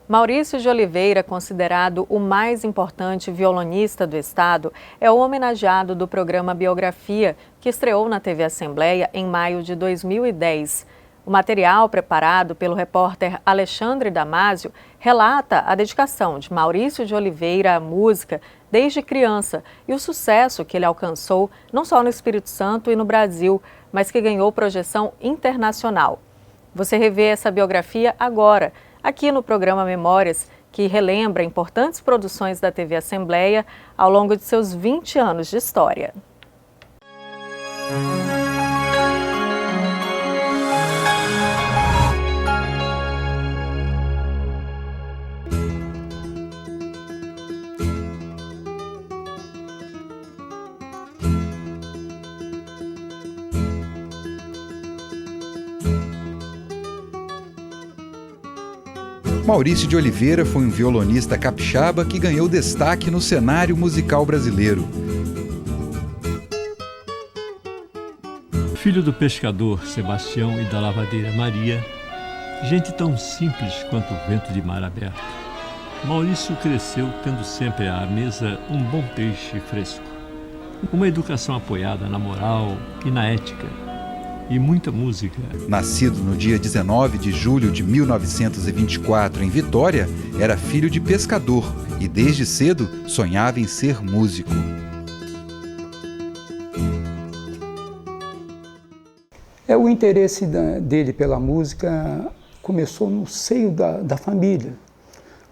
Maurício de Oliveira, considerado o mais importante violonista do estado, é o homenageado do programa Biografia, que estreou na TV Assembleia em maio de 2010. O material, preparado pelo repórter Alexandre Damasio, relata a dedicação de Maurício de Oliveira à música desde criança e o sucesso que ele alcançou não só no Espírito Santo e no Brasil, mas que ganhou projeção internacional. Você revê essa biografia agora, aqui no programa Memórias, que relembra importantes produções da TV Assembleia ao longo de seus 20 anos de história. Maurício de Oliveira foi um violonista capixaba que ganhou destaque no cenário musical brasileiro. Filho do pescador Sebastião e da lavadeira Maria, gente tão simples quanto o vento de mar aberto, Maurício cresceu tendo sempre à mesa um bom peixe fresco, uma educação apoiada na moral e na ética, e muita música. Nascido no dia 19 de julho de 1924 em Vitória, era filho de pescador e desde cedo sonhava em ser músico. O interesse dele pela música começou no seio da família,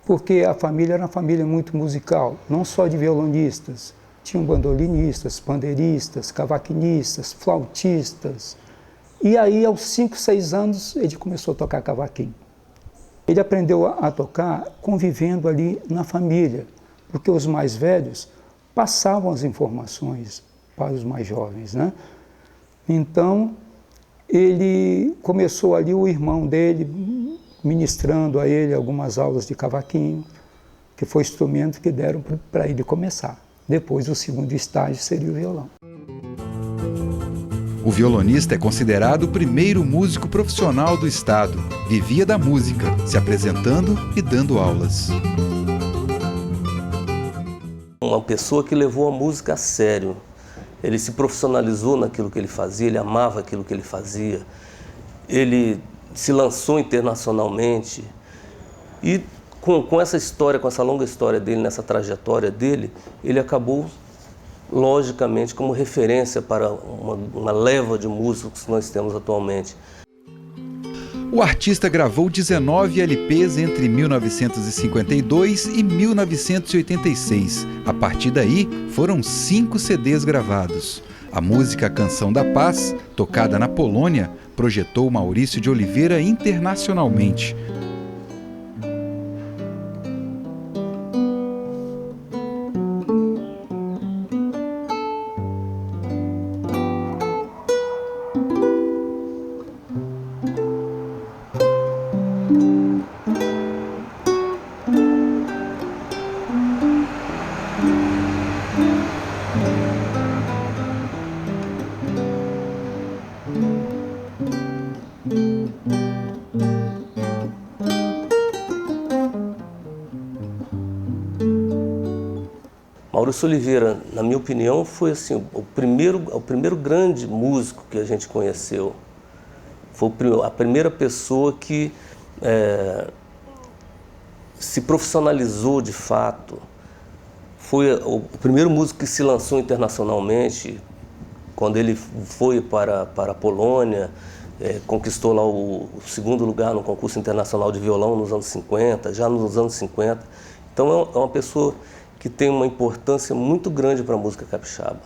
porque a família era uma família muito musical, não só de violonistas, tinham bandolinistas, pandeiristas, cavaquinistas, flautistas. E aí, aos 5, 6 anos, ele começou a tocar cavaquinho. Ele aprendeu a tocar convivendo ali na família, porque os mais velhos passavam as informações para os mais jovens, né? Então, ele começou ali, o irmão dele, ministrando a ele algumas aulas de cavaquinho, que foi o instrumento que deram para ele começar. Depois, o segundo estágio seria o violão. O violonista é considerado o primeiro músico profissional do estado. Vivia da música, se apresentando e dando aulas. Uma pessoa que levou a música a sério. Ele se profissionalizou naquilo que ele fazia, ele amava aquilo que ele fazia. Ele se lançou internacionalmente. E com essa história, com essa longa história dele, nessa trajetória dele, ele acabou logicamente como referência para uma leva de músicos que nós temos atualmente. O artista gravou 19 LPs entre 1952 e 1986. A partir daí, foram 5 CDs gravados. A música Canção da Paz, tocada na Polônia, projetou Maurício de Oliveira internacionalmente. Maurício Oliveira, na minha opinião, foi assim, o primeiro grande músico que a gente conheceu. Foi a primeira pessoa que se profissionalizou de fato. Foi o primeiro músico que se lançou internacionalmente, quando ele foi para a Polônia, conquistou lá o 2º lugar no concurso internacional de violão nos anos 50, já nos anos 50. Então é uma pessoa que tem uma importância muito grande para a música capixaba.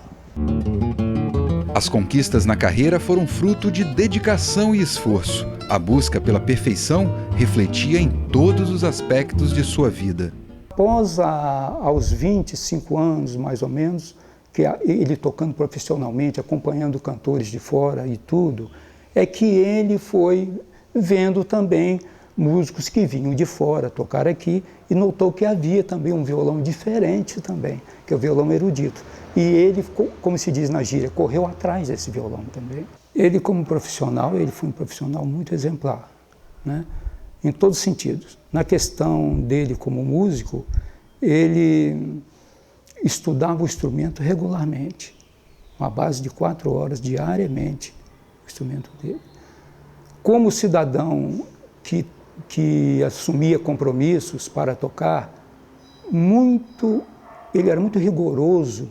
As conquistas na carreira foram fruto de dedicação e esforço. A busca pela perfeição refletia em todos os aspectos de sua vida. Após aos 25 anos, mais ou menos, que ele tocando profissionalmente, acompanhando cantores de fora e tudo, é que ele foi vendo também músicos que vinham de fora tocar aqui e notou que havia também um violão diferente também, que é o violão erudito. E ele, como se diz na gíria, correu atrás desse violão também. Ele, como profissional, ele foi um profissional muito exemplar, né? em todos os sentidos. Na questão dele como músico, ele estudava o instrumento regularmente, uma base de 4 horas diariamente, o instrumento dele. Como cidadão que assumia compromissos para tocar, ele era muito rigoroso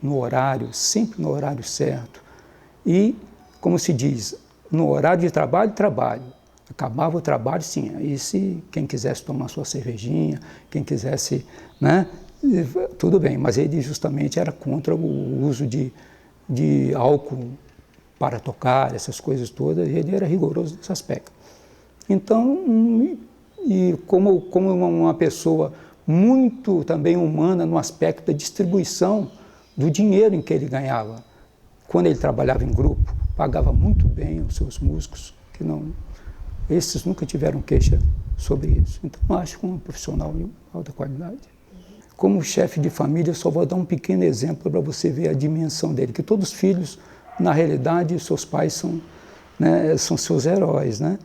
no horário, sempre no horário certo. E, como se diz, no horário de trabalho, trabalho. Acabava o trabalho, sim. Aí, se quem quisesse tomar sua cervejinha, quem quisesse, né, tudo bem. Mas ele justamente era contra o uso de álcool para tocar, essas coisas todas. Ele era rigoroso nesse aspecto. Então, e como uma pessoa muito também humana no aspecto da distribuição do dinheiro em que ele ganhava. Quando ele trabalhava em grupo, pagava muito bem os seus músicos, esses nunca tiveram queixa sobre isso. Então, eu acho que um profissional de alta qualidade. Como chefe de família, só vou dar um pequeno exemplo para você ver a dimensão dele, que todos os filhos, na realidade, seus pais são, né, são seus heróis, né?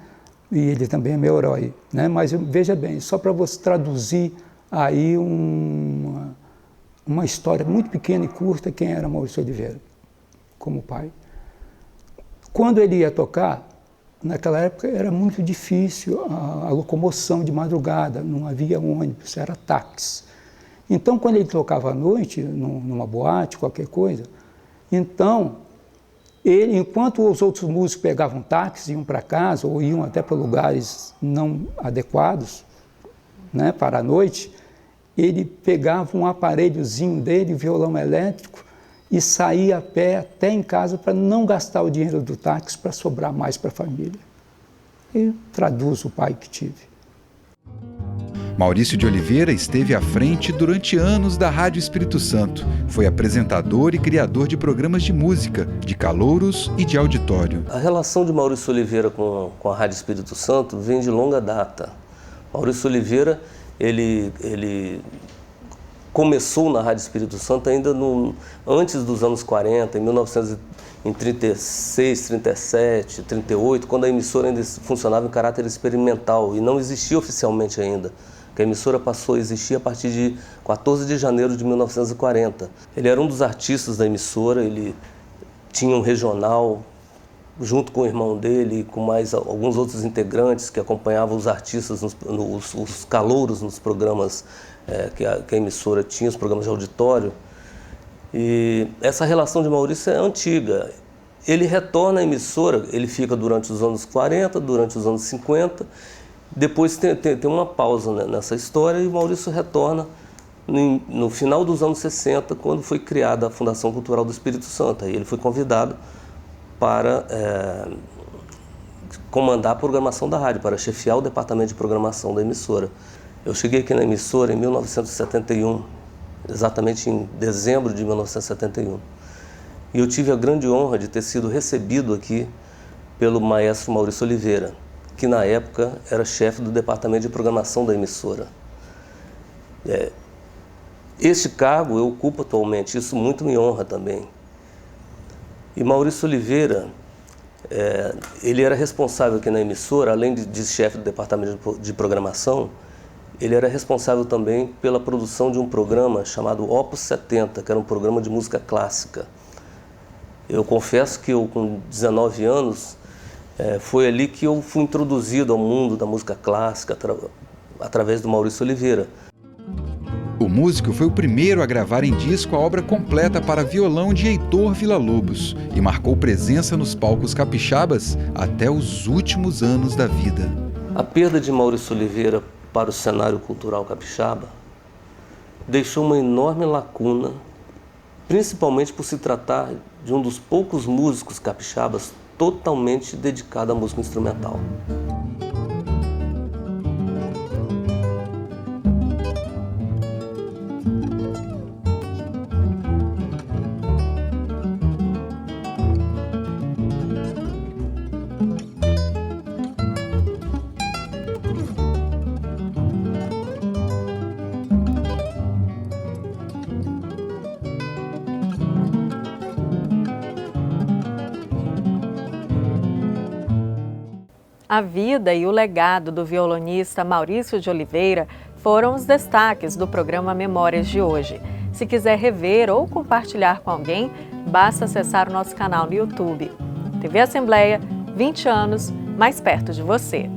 E ele também é meu herói, né? Mas veja bem, só para você traduzir aí uma história muito pequena e curta, quem era Maurício Oliveira, como pai. Quando ele ia tocar, naquela época era muito difícil a locomoção de madrugada, não havia ônibus, era táxi. Então, quando ele tocava à noite, numa boate, qualquer coisa, então, enquanto os outros músicos pegavam táxi, iam para casa, ou iam até para lugares não adequados, né, para a noite, ele pegava um aparelhozinho dele, violão elétrico, e saía a pé até em casa para não gastar o dinheiro do táxi, para sobrar mais para a família. E traduz o pai que tive. Maurício de Oliveira esteve à frente durante anos da Rádio Espírito Santo. Foi apresentador e criador de programas de música, de calouros e de auditório. A relação de Maurício Oliveira com a Rádio Espírito Santo vem de longa data. Maurício Oliveira, ele começou na Rádio Espírito Santo ainda antes dos anos 40, em 1936, 37, 38, quando a emissora ainda funcionava em caráter experimental e não existia oficialmente ainda. A emissora passou a existir a partir de 14 de janeiro de 1940. Ele era um dos artistas da emissora, ele tinha um regional, junto com o irmão dele, com mais alguns outros integrantes que acompanhavam os artistas, os calouros nos programas que a emissora tinha, os programas de auditório. E essa relação de Maurício é antiga. Ele retorna à emissora, ele fica durante os anos 40, durante os anos 50, depois tem uma pausa nessa história e Maurício retorna no final dos anos 60, quando foi criada a Fundação Cultural do Espírito Santo. Aí ele foi convidado para comandar a programação da rádio, para chefiar o departamento de programação da emissora. Eu cheguei aqui na emissora em 1971, exatamente em dezembro de 1971. E eu tive a grande honra de ter sido recebido aqui pelo maestro Maurício Oliveira, que na época era chefe do departamento de programação da emissora. Este cargo eu ocupo atualmente, isso muito me honra também. E Maurício Oliveira, ele era responsável aqui na emissora, além de chefe do departamento de programação, ele era responsável também pela produção de um programa chamado Opus 70, que era um programa de música clássica. Eu confesso que eu, com 19 anos, foi ali que eu fui introduzido ao mundo da música clássica, através do Maurício Oliveira. O músico foi o primeiro a gravar em disco a obra completa para violão de Heitor Villa-Lobos e marcou presença nos palcos capixabas até os últimos anos da vida. A perda de Maurício Oliveira para o cenário cultural capixaba deixou uma enorme lacuna, principalmente por se tratar de um dos poucos músicos capixabas totalmente dedicado à música instrumental. A vida e o legado do violonista Maurício de Oliveira foram os destaques do programa Memórias de hoje. Se quiser rever ou compartilhar com alguém, basta acessar o nosso canal no YouTube. TV Assembleia, 20 anos, mais perto de você.